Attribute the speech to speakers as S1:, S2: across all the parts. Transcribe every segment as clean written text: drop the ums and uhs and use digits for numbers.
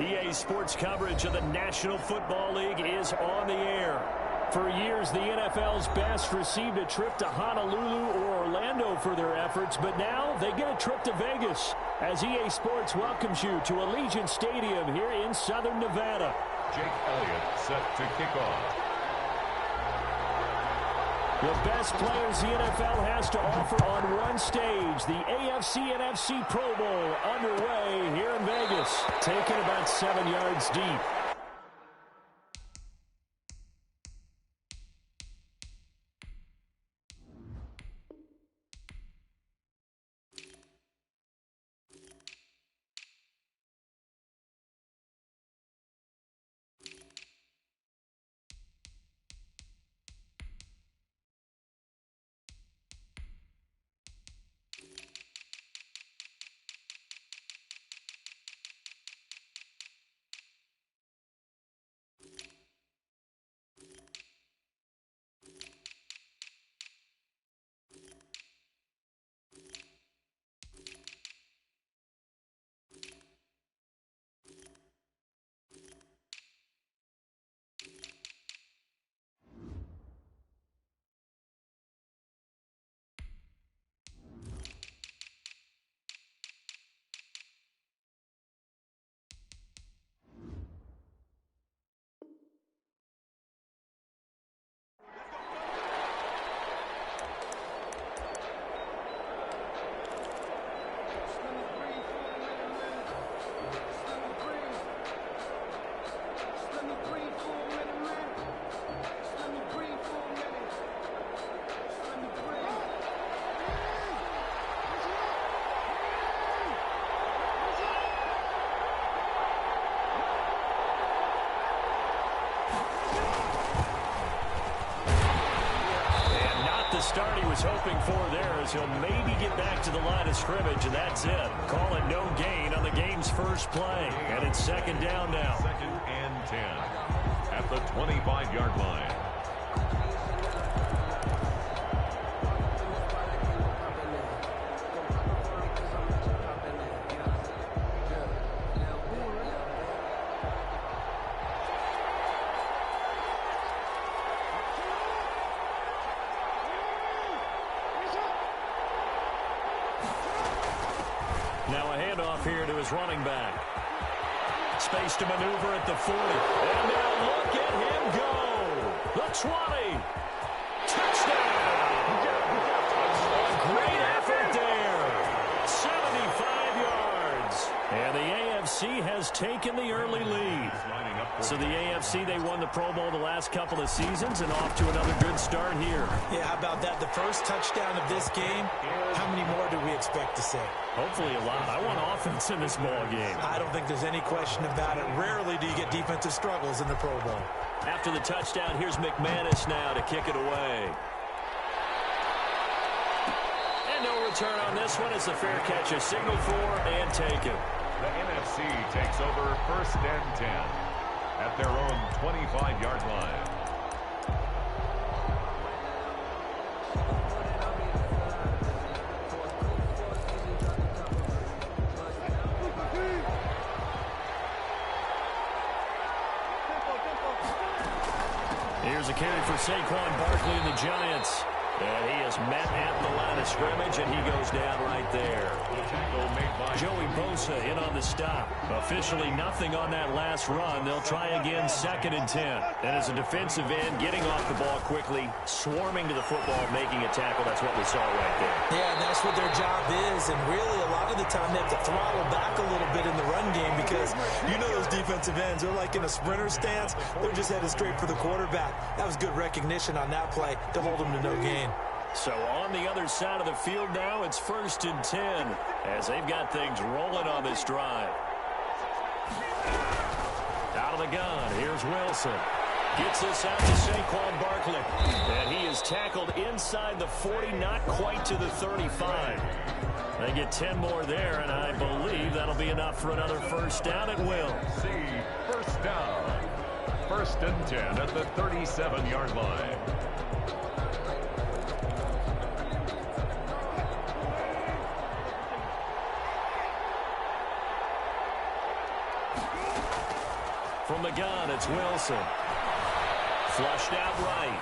S1: EA Sports coverage of the National Football League is on the air. For years, the NFL's best received a trip to Honolulu or Orlando for their efforts, but now they get a trip to Vegas as EA Sports welcomes you to Allegiant Stadium here in Southern Nevada.
S2: Jake Elliott set to kick off.
S1: The best players the NFL has to offer on one stage. The AFC and NFC Pro Bowl underway here in Vegas, taken about 7 yards deep. Start he was hoping for there as he'll maybe get back to the line of scrimmage, and that's it. Call it no gain on the game's first play, and it's second down now.
S2: 2nd and 10 at the 25-yard line.
S1: Now a handoff here to his running back. Space to maneuver at the 40. And now look at him go. The 20. Touchdown. A great effort there. 75 yards. And the AFC has taken the early lead. So the AFC, they won the Pro Bowl the last couple of seasons and off to another good start here.
S3: Yeah, how about that? The first touchdown of this game, how many more do we expect to see?
S1: Hopefully a lot. I want offense in this ball game.
S3: I don't think there's any question about it. Rarely do you get defensive struggles in the Pro Bowl.
S1: After the touchdown, here's McManus now to kick it away. And no return on this one. It's a fair catch, a signal for and taken.
S2: The NFC takes over 1st and 10 at their own 25-yard line.
S1: Here's a carry for Saquon Barkley and the Giants. And he is met at the line of scrimmage, and he goes down right there. Joey Bosa in on the stop. Officially nothing on that last run. They'll try again 2nd and 10. And as a defensive end, getting off the ball quickly, swarming to the football, making a tackle. That's what we saw right there.
S3: Yeah, and that's what their job is. And really, a lot of the time, they have to throttle back a little bit in the run game because you know those defensive ends, they're like in a sprinter stance. They're just headed straight for the quarterback. That was good recognition on that play to hold them to no gain.
S1: So on the other side of the field now, it's 1st and 10 as they've got things rolling on this drive. Out of the gun, here's Wilson. Gets this out to Saquon Barkley. And he is tackled inside the 40, not quite to the 35. They get 10 more there, and I believe that'll be enough for another first down. It will.
S2: First down. 1st and 10 at the 37-yard line.
S1: From the gun, it's Wilson. Flushed out right.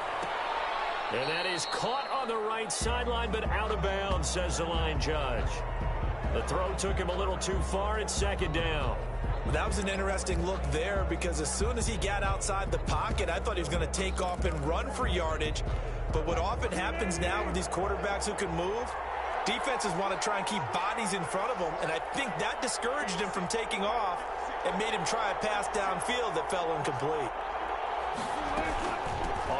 S1: And that is caught on the right sideline, but out of bounds, says the line judge. The throw took him a little too far. It's second down.
S3: That was an interesting look there because as soon as he got outside the pocket, I thought he was going to take off and run for yardage. But what often happens now with these quarterbacks who can move, defenses want to try and keep bodies in front of them, and I think that discouraged him from taking off and made him try a pass downfield that fell incomplete.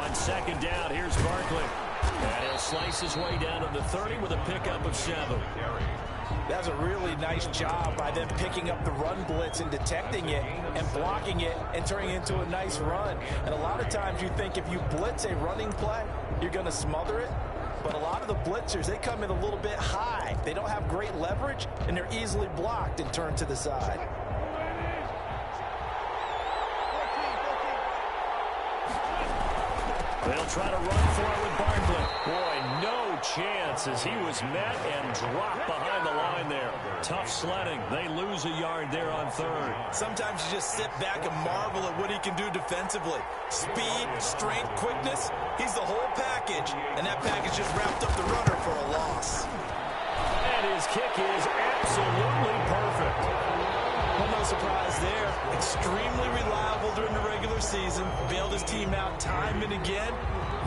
S1: On second down, here's Barkley. And he'll slice his way down to the 30 with a pickup of 7.
S3: That's a really nice job by them picking up the run blitz and detecting it and blocking it and turning it into a nice run. And a lot of times you think if you blitz a running play, you're going to smother it. But a lot of the blitzers, they come in a little bit high. They don't have great leverage, and they're easily blocked and turned to the side.
S1: They'll try to run for it with Barkley. Boy, no chance as he was met and dropped behind the line there. Tough sledding. They lose a yard there on third.
S3: Sometimes you just sit back and marvel at what he can do defensively. Speed, strength, quickness. He's the whole package. And that package just wrapped up the runner for a loss.
S1: And his kick is absolutely perfect.
S3: Well, no surprise there. Extremely reliable during the regular season. Bailed his team out time and again.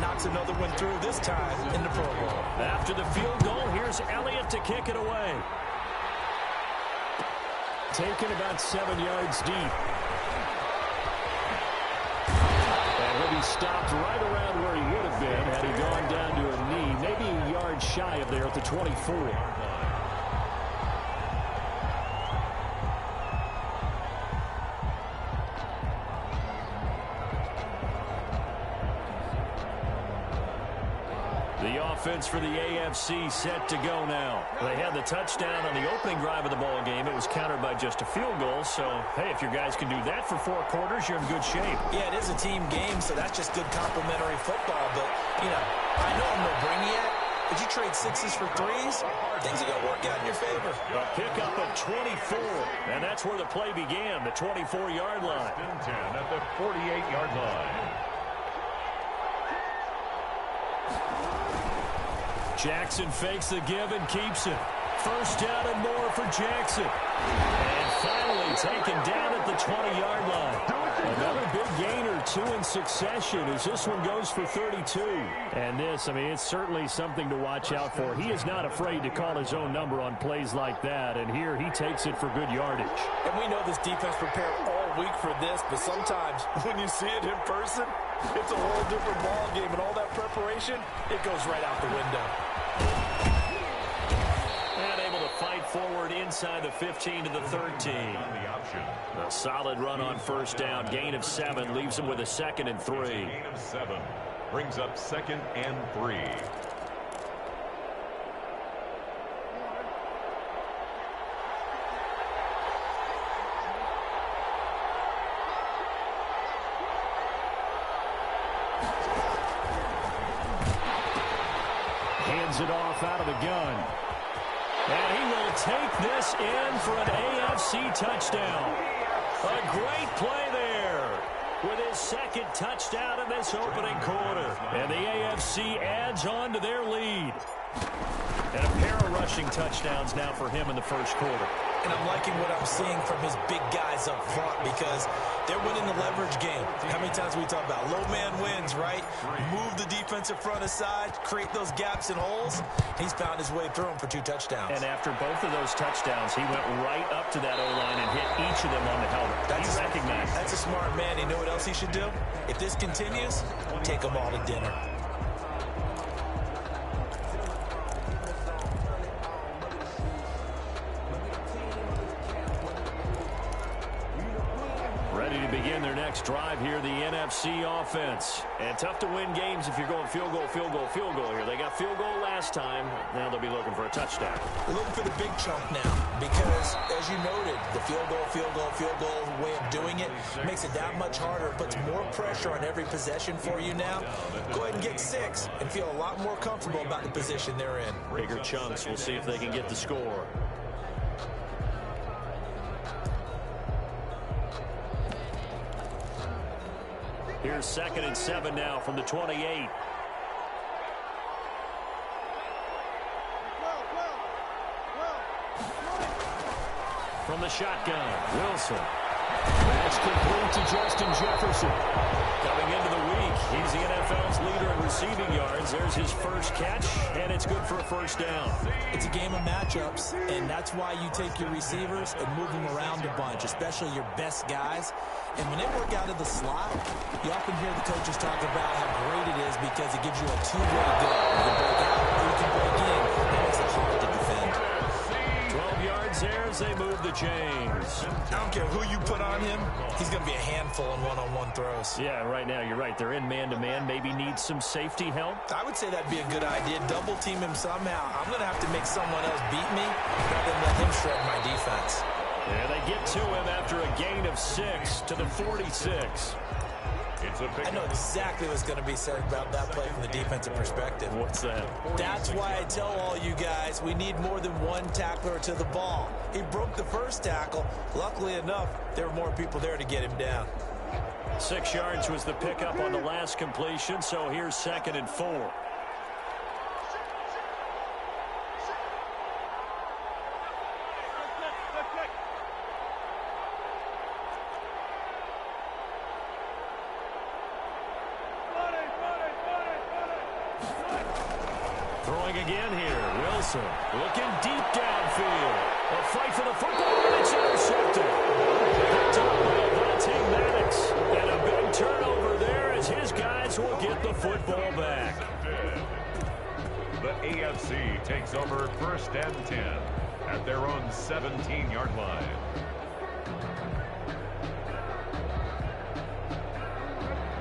S3: Knocks another one through this time in the Pro Bowl.
S1: After the field goal, here's Elliott to kick it away. Taken about 7 yards deep. And he'll be stopped right around where he would have been had he gone down to a knee. Maybe a yard shy of there at the 24. Offense for the AFC set to go now. They had the touchdown on the opening drive of the ball game. It was countered by just a field goal. So, hey, if your guys can do that for 4 quarters, you're in good shape.
S3: Yeah, it is a team game, so that's just good complimentary football. But, you know, I know I'm no brainiac. But you trade 6s for 3s, things are going to work out in your favor.
S1: A pickup of 24, and that's where the play began, the 24-yard line.
S2: 10 at the 48-yard line.
S1: Jackson fakes the give and keeps it. First down and more for Jackson. And finally taken down at the 20-yard line. Another big gain or 2 in succession as this one goes for 32. And this, I mean, it's certainly something to watch out for. He is not afraid to call his own number on plays like that. And here he takes it for good yardage.
S3: And we know this defense prepared all week for this, but sometimes when you see it in person, it's a whole different ball game. And all that preparation, it goes right out the window.
S1: And able to fight forward inside the 15 to the 13. A solid run on first down. Gain of 7 leaves him with a 2nd and 3.
S2: Gain of 7 brings up 2nd and 3.
S1: Hands it off out of the gun. And he will take this in for an AFC touchdown. A great play there with his 2nd touchdown in this opening quarter. And the AFC adds on to their lead. And a pair of rushing touchdowns now for him in the first quarter.
S3: And I'm liking what I'm seeing from his big guys up front because they're winning the leverage game. How many times we talk about low man wins, right? Move the defensive front aside, create those gaps and holes. He's found his way through them for 2 touchdowns.
S1: And after both of those touchdowns, he went right up to that O-line and hit each of them on the helmet. He recognized.
S3: That's a smart man. You know what else he should do? If this continues, take them all to dinner.
S1: Ready to begin their next drive here, the NFC offense. And tough to win games if you're going field goal, field goal, field goal here. They got field goal last time. Now they'll be looking for a touchdown.
S3: They're looking for the big chunk now because, as you noted, the field goal, field goal, field goal way of doing it makes it that much harder. It puts more pressure on every possession for you now. Go ahead and get 6 and feel a lot more comfortable about the position they're in.
S1: Bigger chunks. We'll see if they can get the score. Here's 2nd and 7 now from the 28. From the shotgun, Wilson. That's complete to Justin Jefferson. Coming into the week, he's the NFL's leader in receiving yards. There's his first catch, and it's good for a first down.
S3: It's a game of matchups, and that's why you take your receivers and move them around a bunch, especially your best guys. And when they work out of the slot, you often hear the coaches talk about how great it is because it gives you a two-way go. You can break out or you can break in. That makes it hard to defend.
S1: 12 yards there as they move the chains.
S3: I don't care who you put on him, he's going to be a handful in one-on-one throws.
S1: Yeah, right now you're right. They're in man-to-man. Maybe need some safety help.
S3: I would say that'd be a good idea. Double team him somehow. I'm going to have to make someone else beat me rather than let him shred my defense.
S1: And they get to him after a gain of 6 to the 46.
S3: I know exactly what's going to be said about that play from the defensive perspective.
S1: What's that?
S3: That's why I tell all you guys we need more than one tackler to the ball. He broke the first tackle. Luckily enough, there were more people there to get him down.
S1: 6 yards was the pickup on the last completion, so here's 2nd and 4. Throwing again here, Wilson looking deep downfield. A fight for the football, and it's intercepted. Picked up by Vontae Maddox, and a big turnover there as his guys will get the football back.
S2: The AFC takes over 1st and 10 at their own 17-yard line.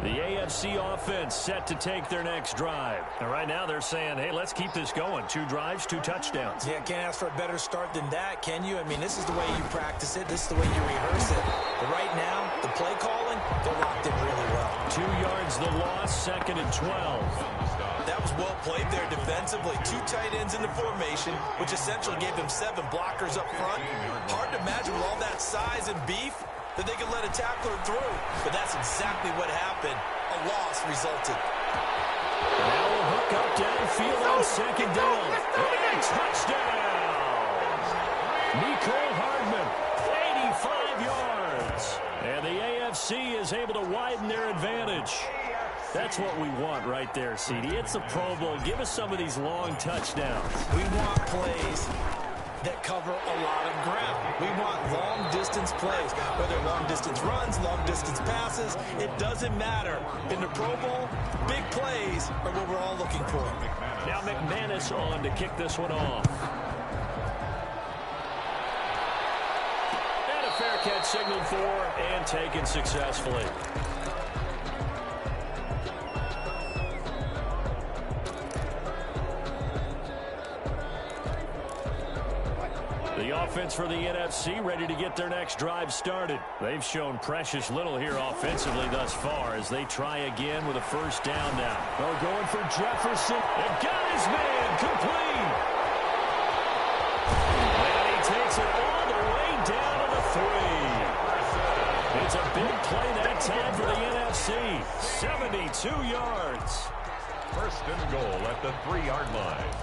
S1: The AFC offense set to take their next drive. And right now they're saying, hey, let's keep this going. 2 drives, 2 touchdowns.
S3: Yeah, can't ask for a better start than that, can you? I mean, this is the way you practice it. This is the way you rehearse it. But right now, the play calling, they're locked in really well.
S1: 2 yards the loss, 2nd and 12.
S3: That was well played there defensively. 2 tight ends in the formation, which essentially gave them 7 blockers up front. Hard to imagine with all that size and beef that they could let a tackler through. But that's exactly what happened. A loss resulted.
S1: Now a hook up downfield on 2nd down. And touchdown! Nicole Hardman, 85 yards. And the AFC is able to widen their advantage. That's what we want right there, CD. It's a Pro Bowl. Give us some of these long touchdowns.
S3: We want plays that cover a lot of ground. We want long-distance plays, whether long-distance runs, long-distance passes. It doesn't matter. In the Pro Bowl, big plays are what we're all looking for.
S1: Now McManus on to kick this one off. And a fair catch signaled for and taken successfully. The offense for the NFC ready to get their next drive started. They've shown precious little here offensively thus far as they try again with a first down now. They're going for Jefferson. And got his man complete. And he takes it all the way down to the 3. It's a big play that time for the NFC. 72 yards.
S2: 1st and goal at the 3-yard line.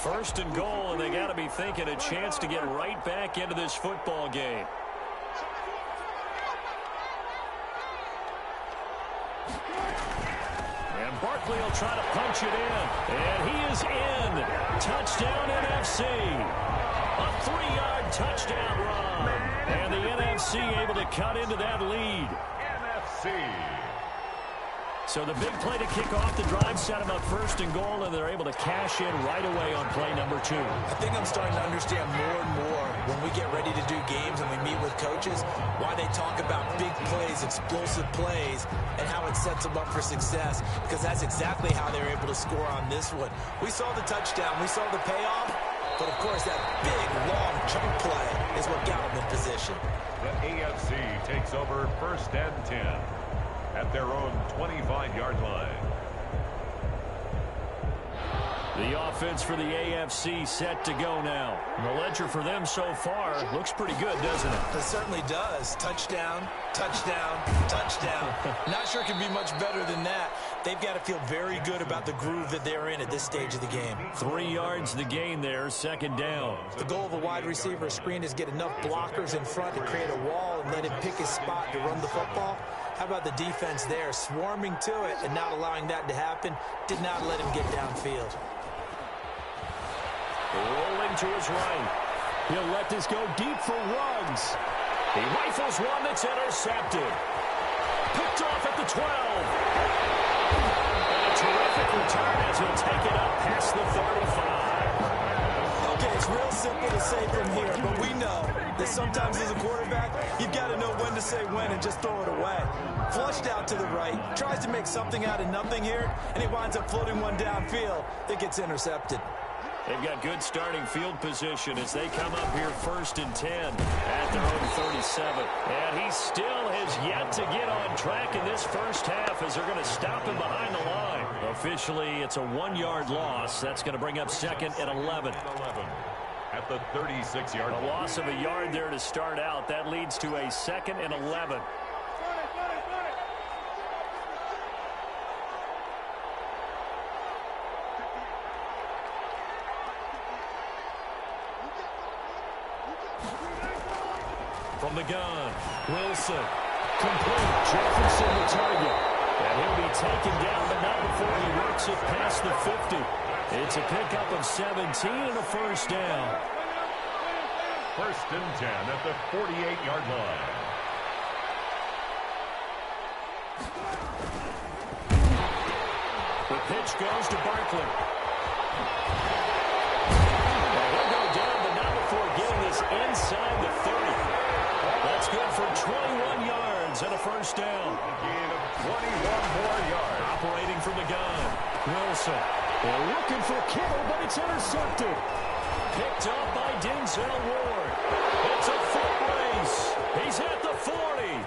S1: 1st and goal, and they got to be thinking a chance to get right back into this football game. And Barkley will try to punch it in. And he is in. Touchdown NFC. A 3-yard touchdown run. And the NFC able to cut into that lead.
S2: NFC.
S1: So the big play to kick off the drive set them up 1st and goal, and they're able to cash in right away on play number 2.
S3: I think I'm starting to understand more and more when we get ready to do games and we meet with coaches why they talk about big plays, explosive plays, and how it sets them up for success, because that's exactly how they were able to score on this one. We saw the touchdown. We saw the payoff. But, of course, that big, long chunk play is what got them in position.
S2: The AFC takes over 1st and 10 at their own 25-yard line.
S1: The offense for the AFC set to go now. And the ledger for them so far looks pretty good, doesn't it?
S3: It certainly does. Touchdown, touchdown, touchdown. Not sure it can be much better than that. They've got to feel very good about the groove that they're in at this stage of the game.
S1: 3 yards the gain there, second down.
S3: The goal of a wide receiver screen is get enough blockers in front to create a wall and let him pick his spot to run the football. How about the defense there, swarming to it and not allowing that to happen? Did not let him get downfield.
S1: Rolling to his right. He'll let this go deep for Ruggs. He rifles one that's intercepted. Picked off at the 12. And a terrific return as he'll take it up past the 35.
S3: Okay, it's real simple to say from here, but we know that sometimes as a quarterback, you've got to know when to say when and just throw it away. Flushed out to the right, tries to make something out of nothing here, and he winds up floating one downfield that gets intercepted.
S1: They've got good starting field position as they come up here 1st and 10 at their own 37. And he still has yet to get on track in this first half as they're going to stop him behind the line. Officially, it's a 1-yard loss. That's going to bring up 2nd and 11.
S2: At the 36-yard line.
S1: A loss of a yard there to start out. That leads to a 2nd and 11. From the gun, Wilson, complete, Jefferson the target. And he'll be taken down, but not before he works it past the 50. It's a pickup of 17 and a first down.
S2: 1st and 10 at the 48-yard line.
S1: The pitch goes to Barkley. And he'll go down, but not before getting this inside the 30. That's good for 21 yards and a first down.
S2: Gain of 21 more yards.
S1: Operating from the gun. Wilson. They're looking for Kittle, but it's intercepted. Picked up by Denzel Ward. It's a foot race. He's at the 40.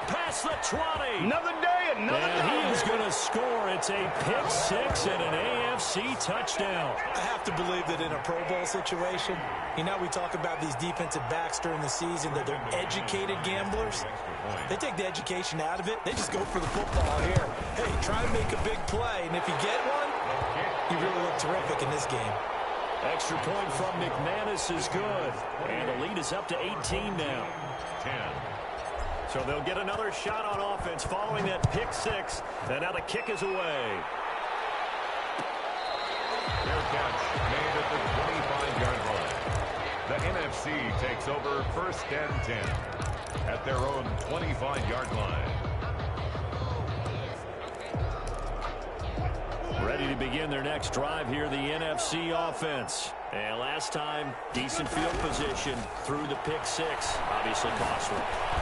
S1: Past the 20.
S4: Another day, another
S1: And he is going to score. It's a pick 6 and an AFC touchdown.
S3: I have to believe that in a Pro Bowl situation, you know, we talk about these defensive backs during the season, that they're educated gamblers. They take the education out of it. They just go for the football here. Hey, try to make a big play, and if you get one, you really look terrific in this game.
S1: Extra point from McManus is good. And the lead is up to 18 now.
S2: 10.
S1: So they'll get another shot on offense following that pick 6. And now the kick is away.
S2: Fair catch made at the 25-yard line. The NFC takes over 1st and 10 at their own 25-yard line.
S1: Ready to begin their next drive here, the NFC offense. And last time, decent field position through the pick 6. Obviously costly.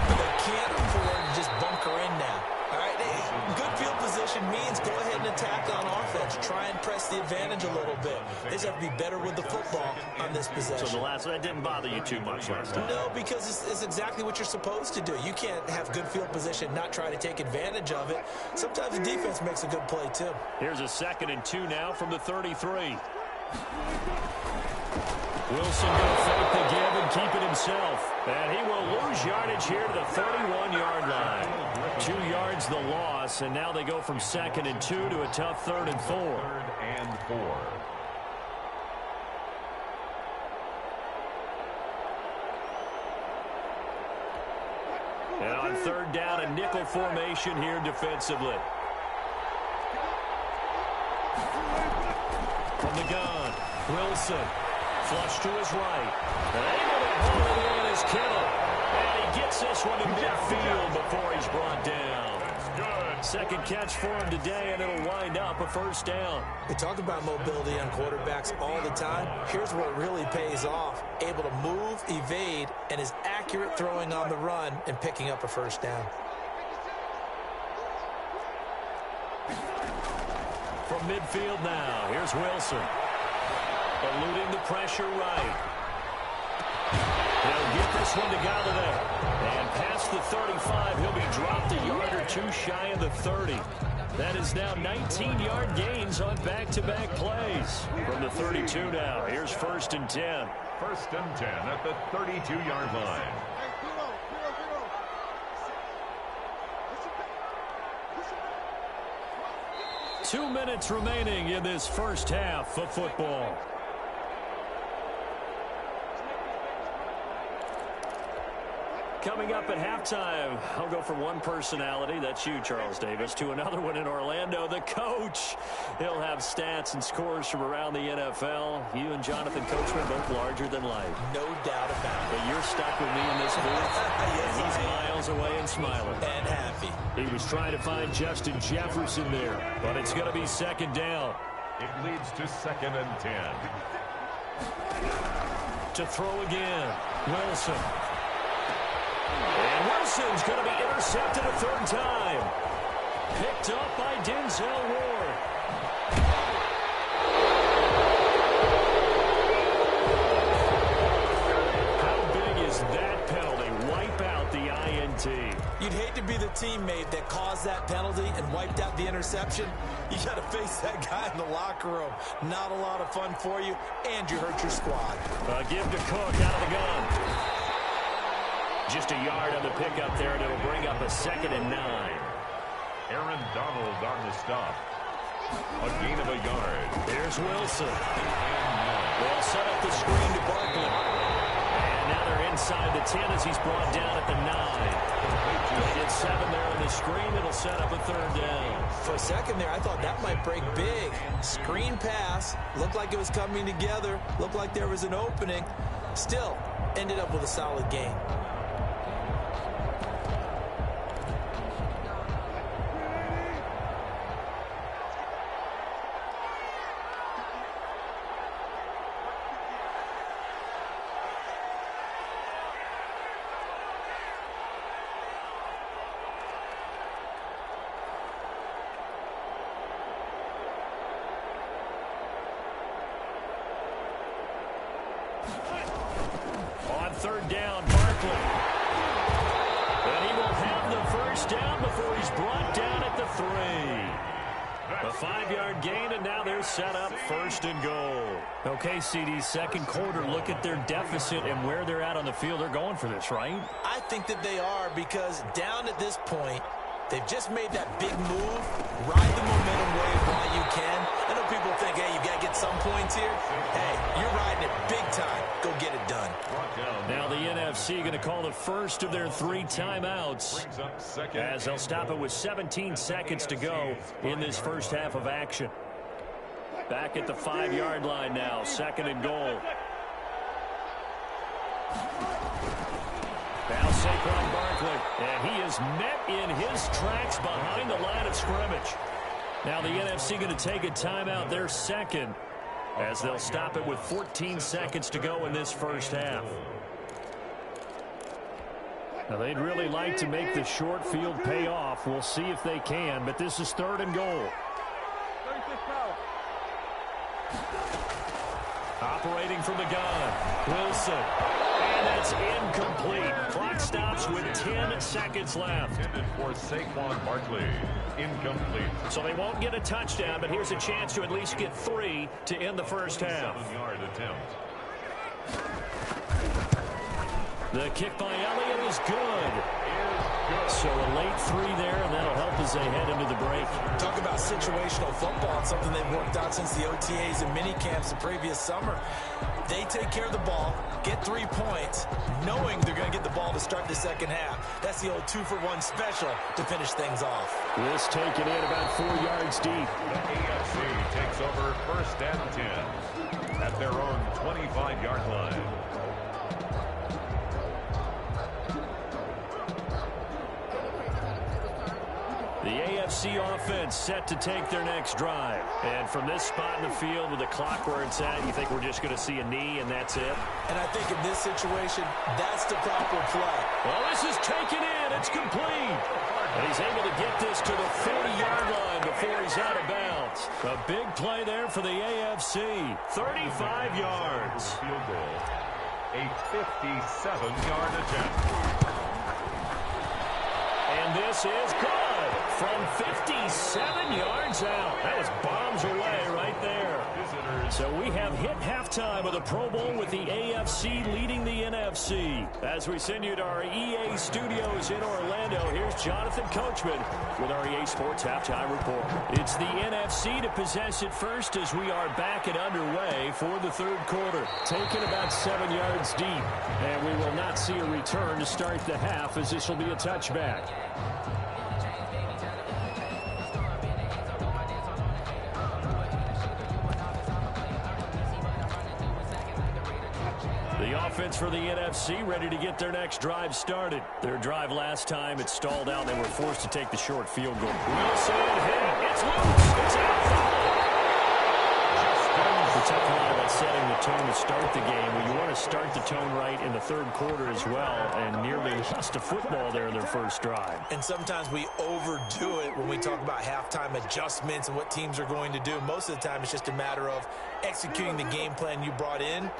S3: They can't afford to just bunker in now. All right, good field position means go ahead and attack on offense. Try and press the advantage a little bit. They just have to be better with the football on this possession.
S1: So that didn't bother you too much last time?
S3: No, because it's exactly what you're supposed to do. You can't have good field position, not try to take advantage of it. Sometimes the defense makes a good play, too.
S1: Here's a 2nd and 2 now from the 33. Wilson going to fake the give and keep it himself. And he will lose yardage here to the 31-yard line. 2 yards the loss, and now they go from 2nd and 2 to a tough 3rd and 4.
S2: 3rd and 4.
S1: And on 3rd down, a nickel formation here defensively. From the gun, Wilson. Flush to his right. And able to hold it in is Kittle. And he gets this one to midfield before he's brought down. Second catch for him today, and it'll wind up a first down.
S3: We talk about mobility on quarterbacks all the time. Here's where it really pays off. Able to move, evade, and is accurate throwing on the run and picking up a first down.
S1: From midfield now, here's Wilson. Eluding the pressure right. He'll get this one to Galladay. And past the 35, he'll be dropped a yard or two shy of the 30. That is now 19-yard gains on back-to-back plays. From the 32 now, here's 1st and 10.
S2: 1st and 10 at the 32-yard line.
S1: Two minutes remaining in this first half of football. Coming up at halftime, I'll go from one personality, that's you, Charles Davis, to another one in Orlando, the coach. He'll have stats and scores from around the NFL. You and Jonathan Coachman both larger than life.
S3: No doubt about it.
S1: But you're stuck with me in this booth.
S3: Yes,
S1: and he's miles away and smiling.
S3: And happy.
S1: He was trying to find Justin Jefferson there, but it's going to be 2nd down.
S2: It leads to 2nd and 10.
S1: To throw again, Wilson. And Wilson's going to be intercepted a 3rd time. Picked up by Denzel Ward. How big is that penalty? Wipe out the INT.
S3: You'd hate to be the teammate that caused that penalty and wiped out the interception. You got to face that guy in the locker room. Not a lot of fun for you, and you hurt your squad.
S1: Give to Cook out of the gun. Just a yard on the pickup there, and it'll bring up a 2nd and 9.
S2: Aaron Donald on the stop. A gain of a yard.
S1: Here's Wilson. They'll set up the screen to Barkley. And now they're inside the 10 as he's brought down at the 9. They get 7 there on the screen. It'll set up a 3rd down.
S3: For a second there, I thought that might break big. Screen pass. Looked like it was coming together. Looked like there was an opening. Still, ended up with a solid game.
S1: On 3rd down, Barkley. And he will have the 1st down before he's brought down at the 3. A 5-yard gain, and now they're set up 1st and goal. Okay, CD, 2nd quarter, look at their deficit and where they're at on the field. They're going for this, right?
S3: I think that they are, because down at this point, they've just made that big move. Ride the momentum wave while you can. I know people think, hey, you got to get some points here. Hey, you're riding it big time. Go get it done.
S1: Now the NFC going to call the first of their 3 timeouts as they'll stop it with 17 seconds to go in this first half of action. Back at the 5-yard line now, 2nd and goal. Now Saquon Barkley, and he is met in his tracks behind the line of scrimmage. Now the NFC going to take a timeout, their 2nd, as they'll stop it with 14 seconds to go in this first half. Now they'd really like to make the short field pay off. We'll see if they can, but this is 3rd and goal. Operating from the gun, Wilson. And that's incomplete. Clock stops with 10 seconds left.
S2: Intended for Saquon Barkley. Incomplete.
S1: So they won't get a touchdown, but here's a chance to at least get 3 to end the first half.
S2: 7-yard attempt.
S1: The kick by Elliott is good. So a late 3 there, and that'll help as they head into the break.
S3: Talk about situational football. It's something they've worked out since the OTAs and mini camps the previous summer. They take care of the ball, get 3 points, knowing they're going to get the ball to start the second half. That's the old 2-for-1 special to finish things off.
S1: This taken in about 4 yards deep.
S2: The AFC takes over 1st and 10 at their own 25-yard line.
S1: The AFC offense set to take their next drive. And from this spot in the field with the clock where it's at, you think we're just going to see a knee and that's it?
S3: And I think in this situation, that's the proper play.
S1: Well, this is taken in. It's complete. And he's able to get this to the 40-yard line before he's out of bounds. A big play there for the AFC. 35 yards.
S2: Field goal. A 57-yard attempt.
S1: And And this is good from 57 yards out. That was bombs away right there. So we have hit halftime of the Pro Bowl with the AFC leading the NFC. As we send you to our EA studios in Orlando, here's Jonathan Coachman with our EA Sports Halftime Report. It's the NFC to possess it first as we are back and underway for the third quarter. Taken about 7 yards deep, and we will not see a return to start the half as this will be a touchback. The offense for the NFC ready to get their next drive started. Their drive last time, it stalled out. They were forced to take the short field goal. Wilson hit. It's loose. It's out. We talked a lot about setting the tone to start the game. Well, you want to start the tone right in the third quarter as well, and nearly lost a football there in their first drive.
S3: And sometimes we overdo it when we talk about halftime adjustments and what teams are going to do. Most of the time, it's just a matter of executing the game plan you brought in.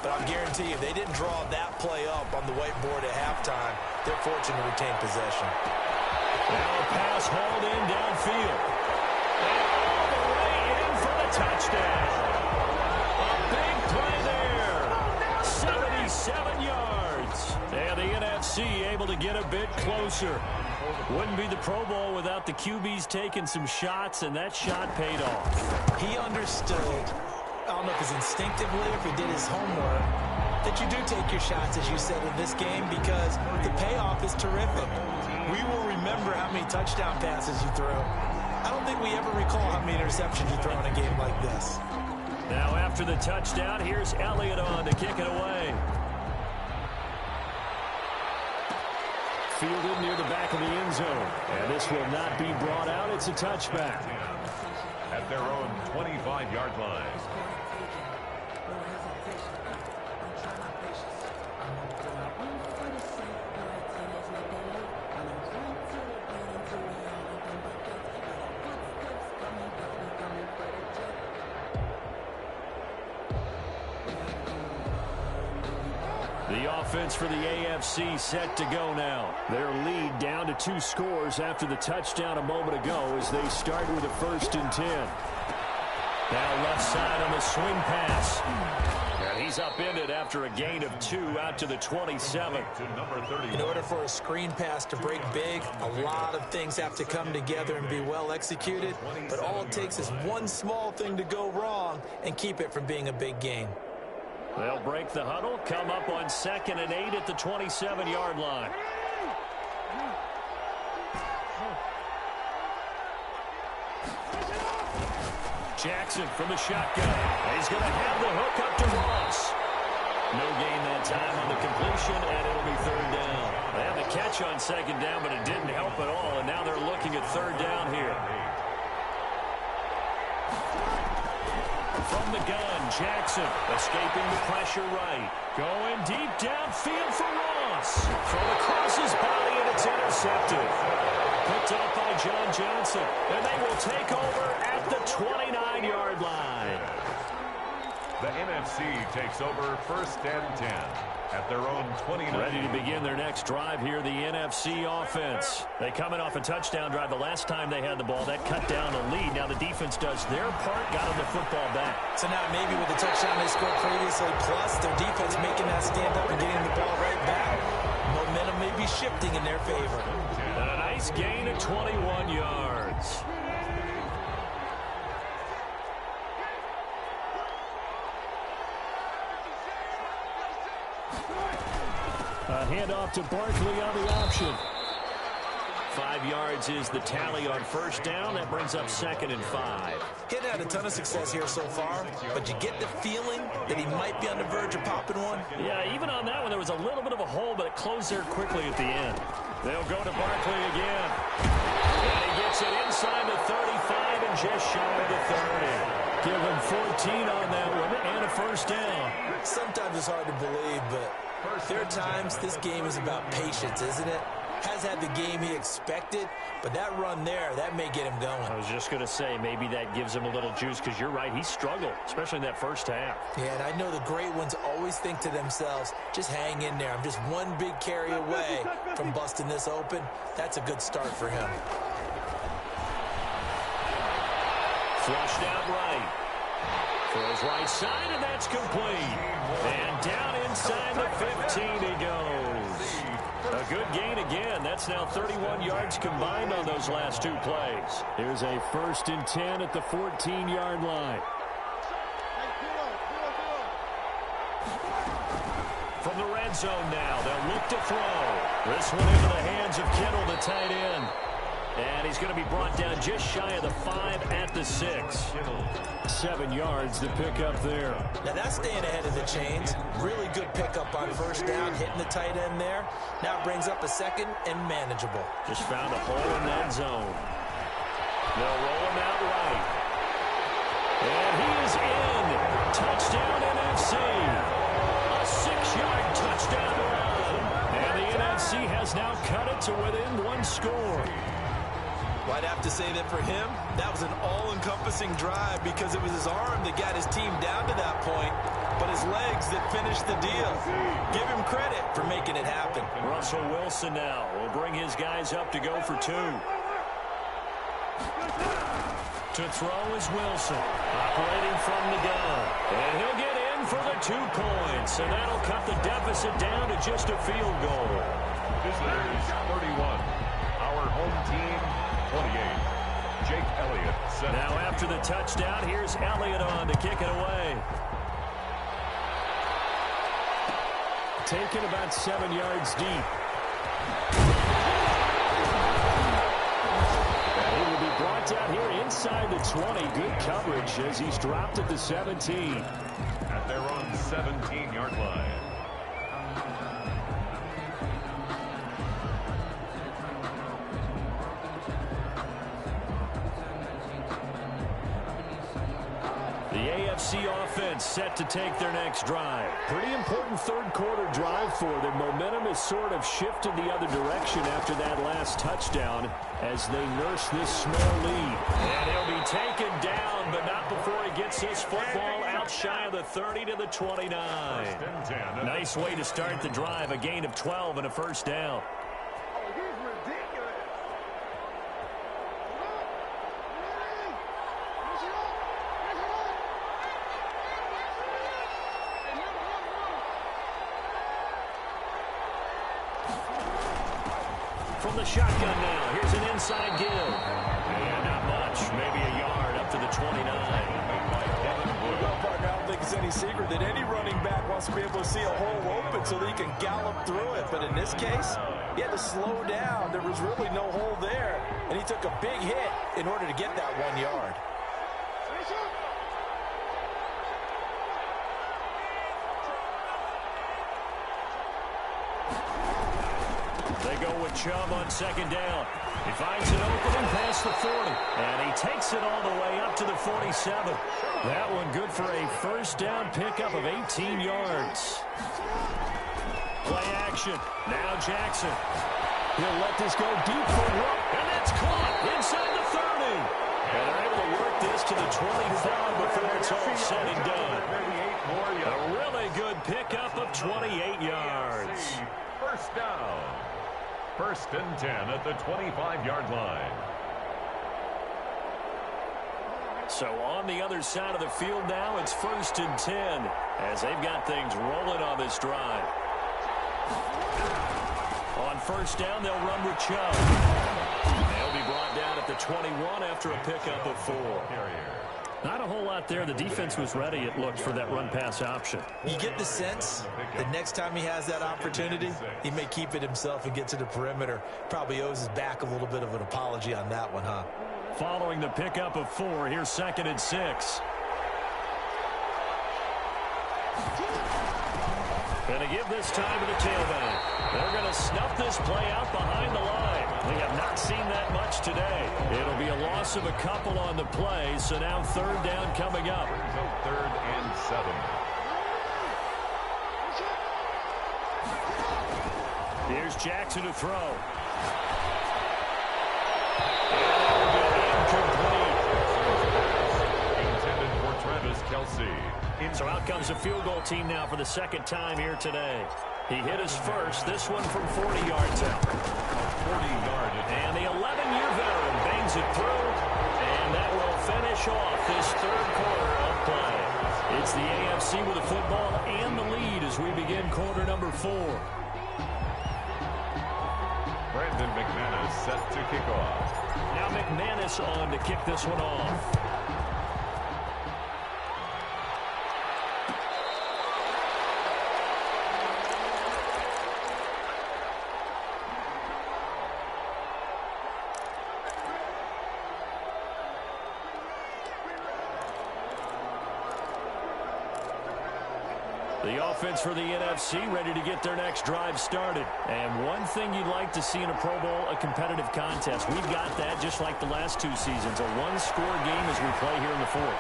S3: But I'll guarantee you, if they didn't draw that play up on the whiteboard at halftime, they're fortunate to retain possession.
S1: Now a pass hauled in downfield. And all the way in for the touchdown. A big play there. 77 yards. And the NFC able to get a bit closer. Wouldn't be the Pro Bowl without the QBs taking some shots, and that shot paid off.
S3: He understood, I don't know if it's instinctively or if he did his homework, that you do take your shots, as you said, in this game because the payoff is terrific. We will remember how many touchdown passes you threw. I don't think we ever recall how many interceptions you throw in a game like this.
S1: Now after the touchdown, here's Elliott on to kick it away. Fielded near the back of the end zone. And this will not be brought out. It's a touchback.
S2: At their own 25-yard line.
S1: The offense for the AFC set to go now. Their lead down to 2 scores after the touchdown a moment ago as they start with a 1st and 10. Now left side on the swing pass. And he's upended after a gain of 2 out to the 27.
S3: In order for a screen pass to break big, a lot of things have to come together and be well executed. But all it takes is one small thing to go wrong and keep it from being a big gain.
S1: They'll break the huddle, come up on 2nd and 8 at the 27-yard line. Jackson from the shotgun. He's going to have the hook up to Ross. No gain that time on the completion, and it'll be 3rd down. They had the catch on 2nd down, but it didn't help at all, and now they're looking at 3rd down here. From the gun, Jackson escaping the pressure right. Going deep downfield for Ross. Throw across his body, and it's intercepted. Picked up by John Johnson. And they will take over at the 29-yard line.
S2: The NFC takes over 1st and 10 at their own 29.
S1: Ready to begin their next drive here, the NFC offense. They coming off a touchdown drive the last time they had the ball. That cut down a lead. Now the defense does their part, got them the football back.
S3: So now maybe with the touchdown they scored previously, plus their defense making that stand up and getting the ball right back, momentum may be shifting in their favor.
S1: And a nice gain of 21 yards. A handoff to Barkley on the option. 5 yards is the tally on 1st down. That brings up 2nd and 5.
S3: He hadn't had a ton of success here so far, but you get the feeling that he might be on the verge of popping one.
S1: Yeah, even on that one, there was a little bit of a hole, but it closed there quickly at the end. They'll go to Barkley again. And he gets it inside the 35 and just shy of the 30. Give him 14 on that one and a 1st down.
S3: Sometimes it's hard to believe, but there are times this game is about patience, isn't it? has had the game he expected, but that run there, that may get him going.
S1: I was just going to say, maybe that gives him a little juice, because you're right, he struggled, especially in that first half.
S3: Yeah, and I know the great ones always think to themselves, just hang in there. I'm just one big carry away from busting this open. That's a good start for him.
S1: Flushed out right. Throws right side, and that's complete. And down inside the 15 he goes. A good gain again. That's now 31 yards combined on those last two plays. Here's a 1st and 10 at the 14-yard line. From the red zone now, they'll look to throw. This one into the hands of Kittle, the tight end. And he's going to be brought down just shy of the 5 at the 6. 7 yards to pick up there.
S3: Now that's staying ahead of the chains. Really good pickup on 1st down, hitting the tight end there. Now it brings up a 2nd and manageable.
S1: Just found a hole in that zone. They'll roll him out right. And he is in. Touchdown NFC. A 6-yard touchdown run. And the NFC has now cut it to within 1 score.
S3: Well, I'd have to say that for him, that was an all-encompassing drive because it was his arm that got his team down to that point, but his legs that finished the deal. Give him credit for making it happen.
S1: Russell Wilson now will bring his guys up to go for 2. To throw is Wilson, operating from the gun. And he'll get in for the 2 points, and that'll cut the deficit down to just a field goal.
S2: This is 31. Our home team, 28. Jake Elliott.
S1: Now after the touchdown, here's Elliott on to kick it away. Taken about 7 yards deep. And he will be brought down here inside the 20. Good coverage as he's dropped at the 17.
S2: At their own 17-yard line.
S1: The AFC offense set to take their next drive. Pretty important third-quarter drive for them. Momentum has sort of shifted the other direction after that last touchdown as they nurse this small lead. And he'll be taken down, but not before he gets this football out shy of the 30 to the 29. Nice way to start the drive. A gain of 12 and a 1st down. From the shotgun now, here's an inside give. And not much, maybe a yard up to the 29.
S3: Well, partner, I don't think it's any secret that any running back wants to be able to see a hole open so that he can gallop through it. But in this case, he had to slow down. There was really no hole there, and he took a big hit in order to get that 1 yard.
S1: They go with Chubb on 2nd down. He finds an opening past the 40. And he takes it all the way up to the 47. That one good for a 1st down pickup of 18 yards. Play action. Now Jackson. He'll let this go deep for one. And that's caught inside the 30. And they're able to work this to the 25 before it's all said and done. A really good pickup of 28 yards.
S2: 1st down. 1st and 10 at the 25-yard line.
S1: So on the other side of the field now, it's 1st and 10 as they've got things rolling on this drive. On 1st down, they'll run with Chubb. They'll be brought down at the 21 after a pickup of 4. Not a whole lot there. The defense was ready, it looked, for that run-pass option.
S3: You get the sense that next time he has that opportunity, he may keep it himself and get to the perimeter. Probably owes his back a little bit of an apology on that one, huh?
S1: Following the pickup of 4, here's 2nd and 6. Gonna give this time to the tailback. They're going to snuff this play out behind the line. We have not seen that much today. It'll be a loss of a couple on the play, so now 3rd down coming up.
S2: 3rd and 7.
S1: Here's Jackson to throw. So out comes a field goal team now for the second time here today. He hit his first, this one from 40 yards out.
S2: 40-yard.
S1: And the 11-year veteran bangs it through, and that will finish off this third quarter of play. It's the AFC with the football and the lead as we begin quarter number 4.
S2: Brandon McManus set to kick off.
S1: Now McManus on to kick this one off. The offense for the NFC ready to get their next drive started. And one thing you'd like to see in a Pro Bowl, a competitive contest. We've got that just like the last 2 seasons. A one-score game as we play here in the fourth.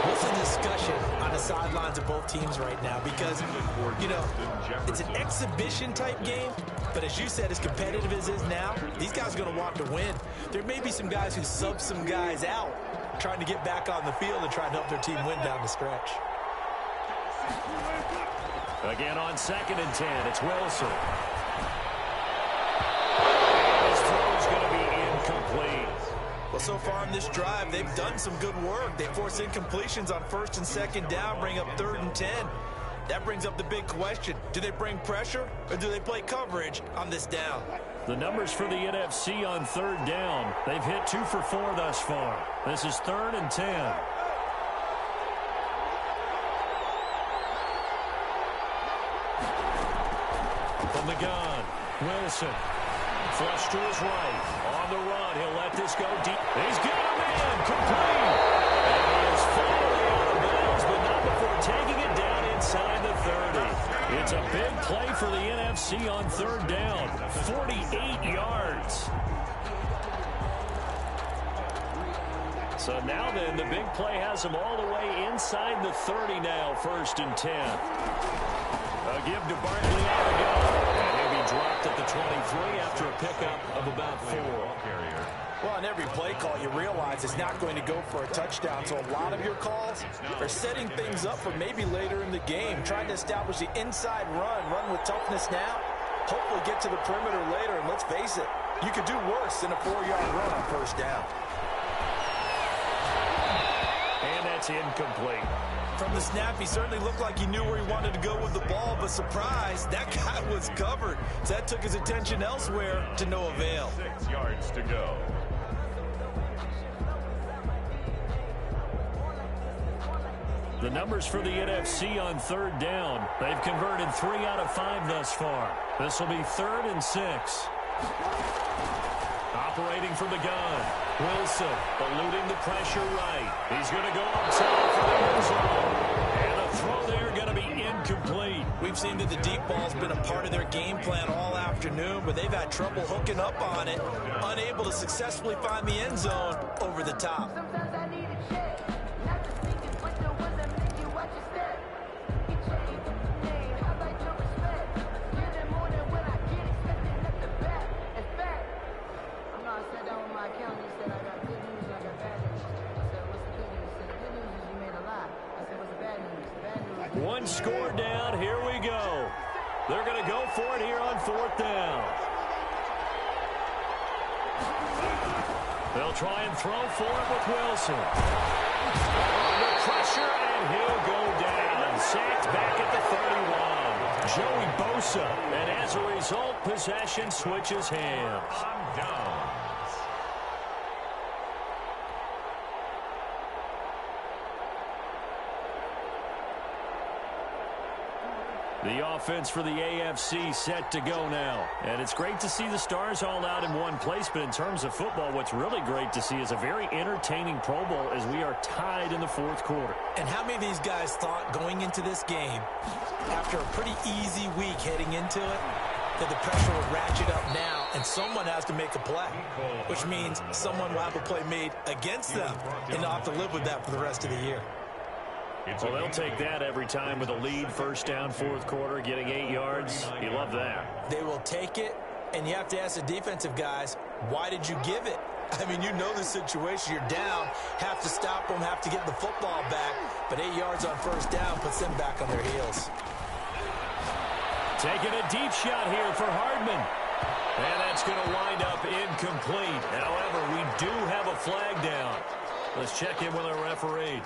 S3: What's the discussion on the sidelines of both teams right now? Because, you know, it's an exhibition-type game. But as you said, as competitive as it is now, these guys are going to want to win. There may be some guys who sub some guys out, trying to get back on the field and trying to help their team win down the stretch.
S1: Again on 2nd and 10, it's Wilson. His throw's going to be incomplete.
S3: Well, so far in this drive, they've done some good work. They force incompletions on 1st and 2nd down, bring up 3rd and 10. That brings up the big question. Do they bring pressure or do they play coverage on this down?
S1: The numbers for the NFC on 3rd down. They've hit 2 for 4 thus far. This is 3rd and 10. From the gun, Wilson. Flush to his right. On the run, he'll let this go deep. He's got him in, complete. And he is finally out of bounds, but not before taking it down inside the 30. It's a big play for the NFC on 3rd down. 48 yards. So now then, the big play has him all the way inside the 30 now, 1st and 10. A give to Barkley on the go. And he'll be dropped at the 23 after a pickup of about 4.
S3: Well, on every play call, you realize it's not going to go for a touchdown. So a lot of your calls are setting things up for maybe later in the game, trying to establish the inside run with toughness now, hopefully get to the perimeter later. And let's face it, you could do worse than a 4-yard run on 1st down.
S1: And that's incomplete.
S3: From the snap, he certainly looked like he knew where he wanted to go with the ball, but surprise, that guy was covered. So that took his attention elsewhere to no avail.
S2: 6 yards to go.
S1: The numbers for the NFC on 3rd down. They've converted 3 out of 5 thus far. This will be 3rd and 6. Operating from the gun. Wilson eluding the pressure right. He's going to go up top for the end zone. And a throw there going to be incomplete.
S3: We've seen that the deep ball's been a part of their game plan all afternoon, but they've had trouble hooking up on it, unable to successfully find the end zone over the top.
S1: One score down. Here we go. They're going to go for it here on 4th down. They'll try and throw for it with Wilson. Under pressure, and he'll go down. Sacked back at the 31. Joey Bosa. And as a result, possession switches hands.
S2: Down.
S1: The offense for the AFC set to go now. And it's great to see the stars all out in one place, but in terms of football, what's really great to see is a very entertaining Pro Bowl as we are tied in the 4th quarter.
S3: And how many of these guys thought going into this game, after a pretty easy week heading into it, that the pressure will ratchet up now and someone has to make a play, which means someone will have a play made against them and not have to live with that for the rest of the year.
S1: Well, they'll take that every time with a lead, 1st down, 4th quarter, getting 8 yards. You love that.
S3: They will take it And you have to ask the defensive guys, why did you give it? I mean, you know the situation. You're down, have to stop them, have to get the football back. But 8 yards on first down puts them back on their heels.
S1: Taking a deep shot here for Hardman. And that's going to wind up incomplete. However, we do have a flag down. Let's check in with our referee.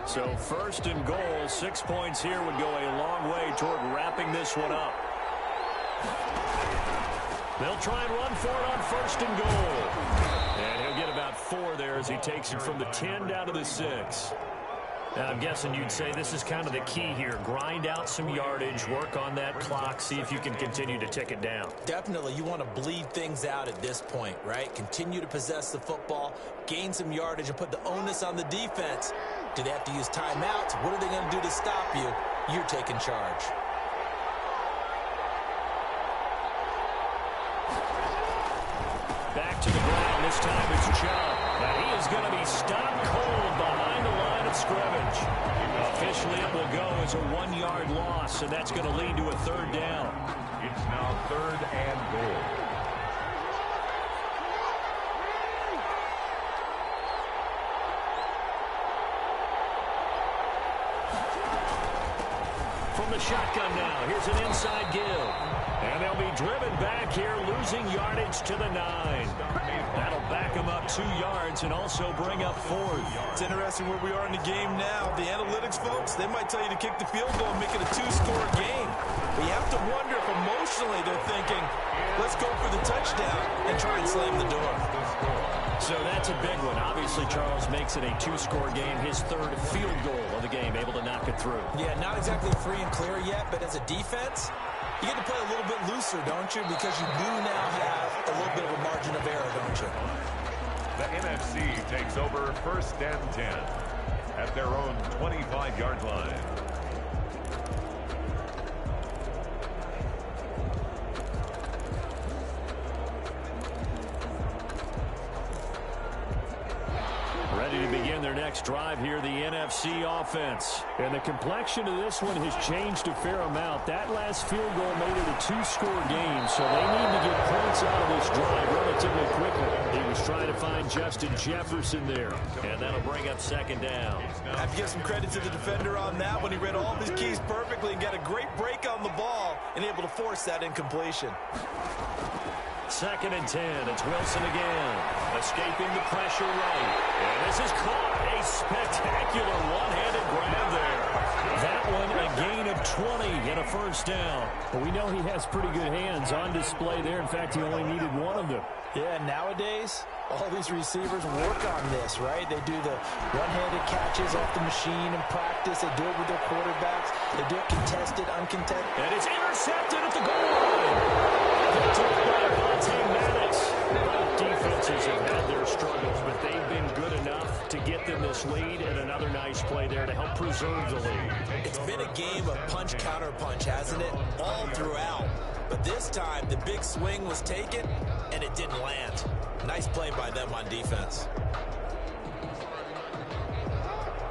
S1: So first and goal, 6 points here would go a long way toward wrapping this one up. They'll try and run for it on first and goal. And he'll get about 4 there as he takes it from the 10 down to the 6. Now, I'm guessing you'd say this is kind of the key here. Grind out some yardage, work on that clock, see if you can continue to tick it down.
S3: Definitely, you want to bleed things out at this point, right? Continue to possess the football, gain some yardage, and put the onus on the defense. Do they have to use timeouts? What are they going to do to stop you? You're taking charge.
S1: Back to the ground. This time it's Chubb. And he is going to be stopped cold behind the line of scrimmage. Officially, it will go as a 1-yard loss, and that's going to lead to a 3rd down.
S2: It's now 3rd and goal.
S1: From the shotgun now, here's an inside give. And they'll be driven back here, losing yardage to the 9. That'll back them up 2 yards and also bring up 4th.
S3: It's interesting where we are in the game now. The analytics folks, they might tell you to kick the field goal and make it a 2-score game. But you have to wonder if emotionally they're thinking, let's go for the touchdown and try and slam the door.
S1: So that's a big one. Obviously, Charles makes it a 2-score game. His 3rd field goal of the game, able to knock it through.
S3: Yeah, not exactly free and clear yet, but as a defense, you get to play a little bit looser, don't you? Because you do now have a little bit of a margin of error, don't you?
S2: The NFC takes over 1st and 10 at their own 25-yard line.
S1: Ready to begin their next drive here, the NFC offense. And the complexion of this one has changed a fair amount. That last field goal made it a 2-score game, so they need to get points out of this drive relatively quickly. He was trying to find Justin Jefferson there, and that'll bring up 2nd down.
S3: I have to give some credit to the defender on that one. He read all of his keys perfectly and got a great break on the ball and able to force that incompletion.
S1: 2nd and 10. It's Wilson again. Escaping the pressure right. And this is caught. A spectacular one-handed grab there. That one a gain of 20 and a 1st down.
S4: But we know he has pretty good hands on display there. In fact, he only needed 1 of them.
S3: Yeah, nowadays, all these receivers work on this, right? They do the one-handed catches off the machine in practice. They do it with their quarterbacks. They do it contested, uncontested.
S1: And it's intercepted at the goal line. Picked up by Vontae Maddox. Both defenses have had their struggles, but they've been good enough to get them this lead, and another nice play there to help preserve the lead.
S3: It's been a game of punch-counter-punch, hasn't it? All throughout. But this time, the big swing was taken, and it didn't land. Nice play by them on defense.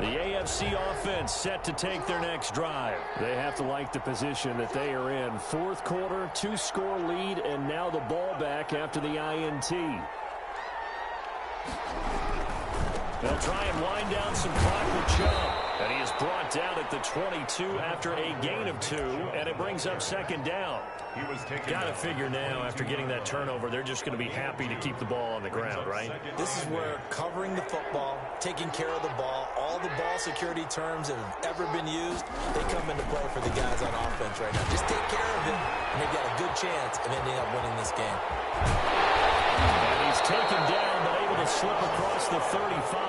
S1: The AFC offense set to take their next drive.
S4: They have to like the position that they are in. 4th quarter, 2-score lead, and now the ball back after the INT.
S1: They'll try and wind down some clock with Chubb. And he is brought down at the 22 after a gain of 2, and it brings up 2nd down.
S2: He was taken.
S1: Got to figure now, after getting that turnover, they're just going to be happy to keep the ball on the ground, right?
S3: This is where covering the football, taking care of the ball, all the ball security terms that have ever been used, they come into play for the guys on offense right now. Just take care of it, and they've got a good chance of ending up winning this game.
S1: And he's taken down, but able to slip across the 35.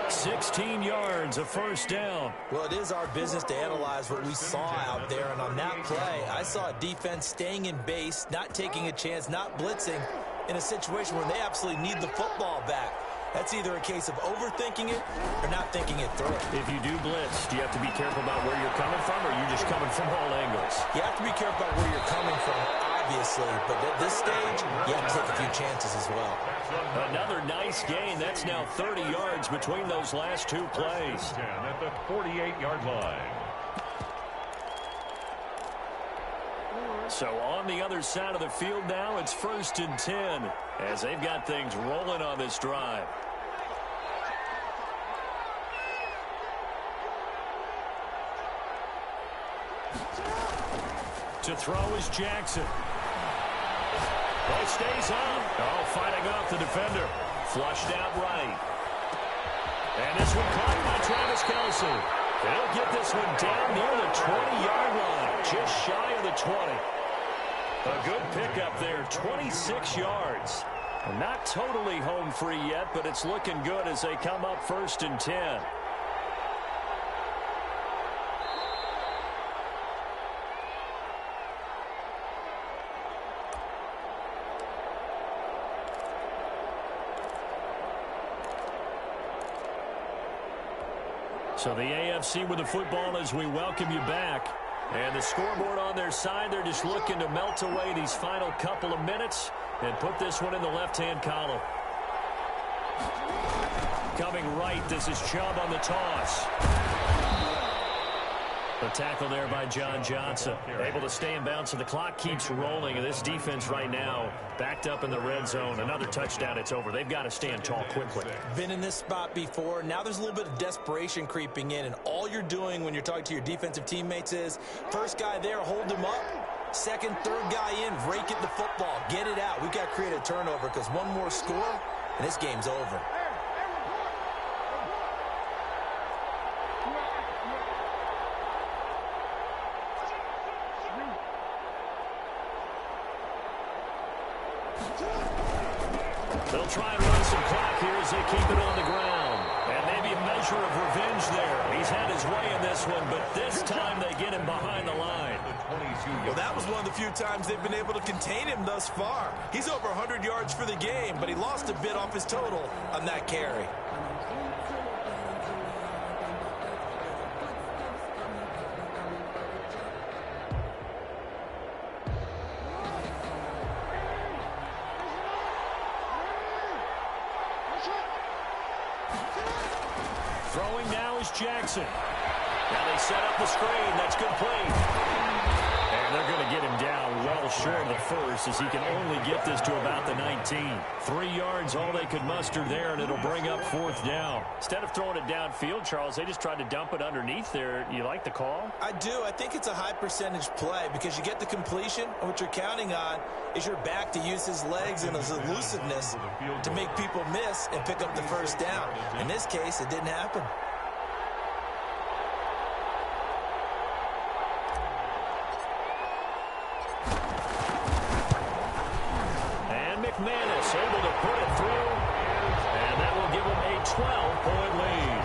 S1: 16 yards, a 1st down.
S3: Well, it is our business to analyze what we saw out there, and on that play, I saw a defense staying in base, not taking a chance, not blitzing, in a situation where they absolutely need the football back. That's either a case of overthinking it or not thinking it through.
S1: If you do blitz, do you have to be careful about where you're coming from, or are you just coming from all angles?
S3: You have to be careful about where you're coming from, obviously, but at this stage, you have to take a few chances as well.
S1: Another nice gain. That's now 30 yards between those last 2 plays.
S2: At the 48-yard line.
S1: So on the other side of the field now, it's 1st and 10 as they've got things rolling on this drive. To throw is Jackson. Ball stays on. Oh, fighting off the defender. Flushed out right. And this one caught by Travis Kelce. He'll get this one down near the 20-yard line, just shy of the 20. A good pickup there, 26 yards. Not totally home free yet, but it's looking good as they come up 1st and 10. So the AFC with the football as we welcome you back. And the scoreboard on their side, they're just looking to melt away these final couple of minutes and put this one in the left-hand column. Coming right, this is Chubb on the toss. The tackle there by John Johnson. Able to stay in bounds, so the clock keeps rolling. And this defense right now backed up in the red zone. Another touchdown, it's over. They've got to stand tall quickly.
S3: Been in this spot before. Now there's a little bit of desperation creeping in. And all you're doing when you're talking to your defensive teammates is, first guy there, hold him up. Second, third guy in, rake it the football. Get it out. We've got to create a turnover because one more score, and this game's over.
S1: They'll try and run some clock here as they keep it on the ground. And maybe a measure of revenge there. He's had his way in this one, but this time they get him behind the line.
S3: Well, that was one of the few times they've been able to contain him thus far. He's over 100 yards for the game, but he lost a bit off his total on that carry.
S1: Throwing now is Jackson. Now they set up the screen. That's complete. And they're going to get him down well short of the first as he can only get this to about the 19. 3 yards, all they could muster there, and it'll bring up 4th down. Instead of throwing it downfield, Charles, they just tried to dump it underneath there. You like the call?
S3: I do. I think it's a high percentage play because you get the completion, and what you're counting on is your back to use his legs and his elusiveness to make people miss and pick up the first down. In this case, it didn't happen.
S1: McManus able to put it through, and that will give them a 12-point lead.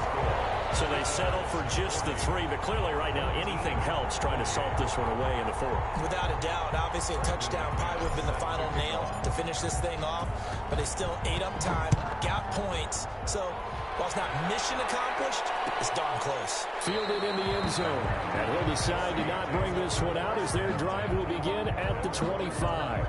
S1: So they settle for just the 3, but clearly right now anything helps trying to salt this one away in the 4th.
S3: Without a doubt, obviously a touchdown probably would have been the final nail to finish this thing off, but they still ate up time, got points. So while it's not mission accomplished, it's darn close.
S4: Fielded in the end zone, and he'll decide to not bring this one out as their drive will begin at the 25.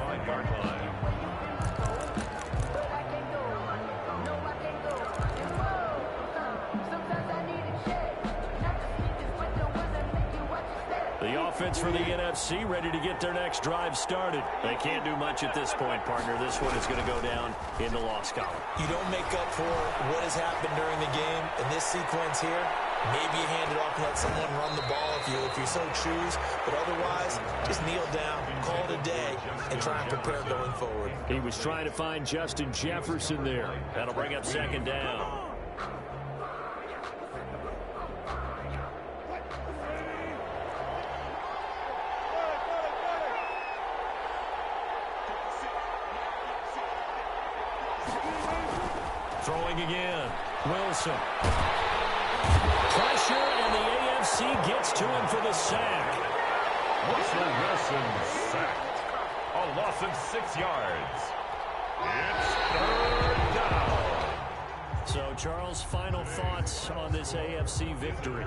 S1: The offense for the NFC ready to get their next drive started. They can't do much at this point, partner. This one is going to go down in the loss column.
S3: You don't make up for what has happened during the game in this sequence here. Maybe you hand it off and let someone run the ball if you so choose. But otherwise, just kneel down, call it a day, and try and prepare going forward.
S4: He was trying to find Justin Jefferson there.
S1: That'll bring up 2nd down. Throwing again. Wilson. Pressure, and the AFC gets to him for the sack.
S2: Russell Wilson sacked. A loss of 6 yards. It's 3rd down.
S1: So, Charles, final thoughts on this AFC victory?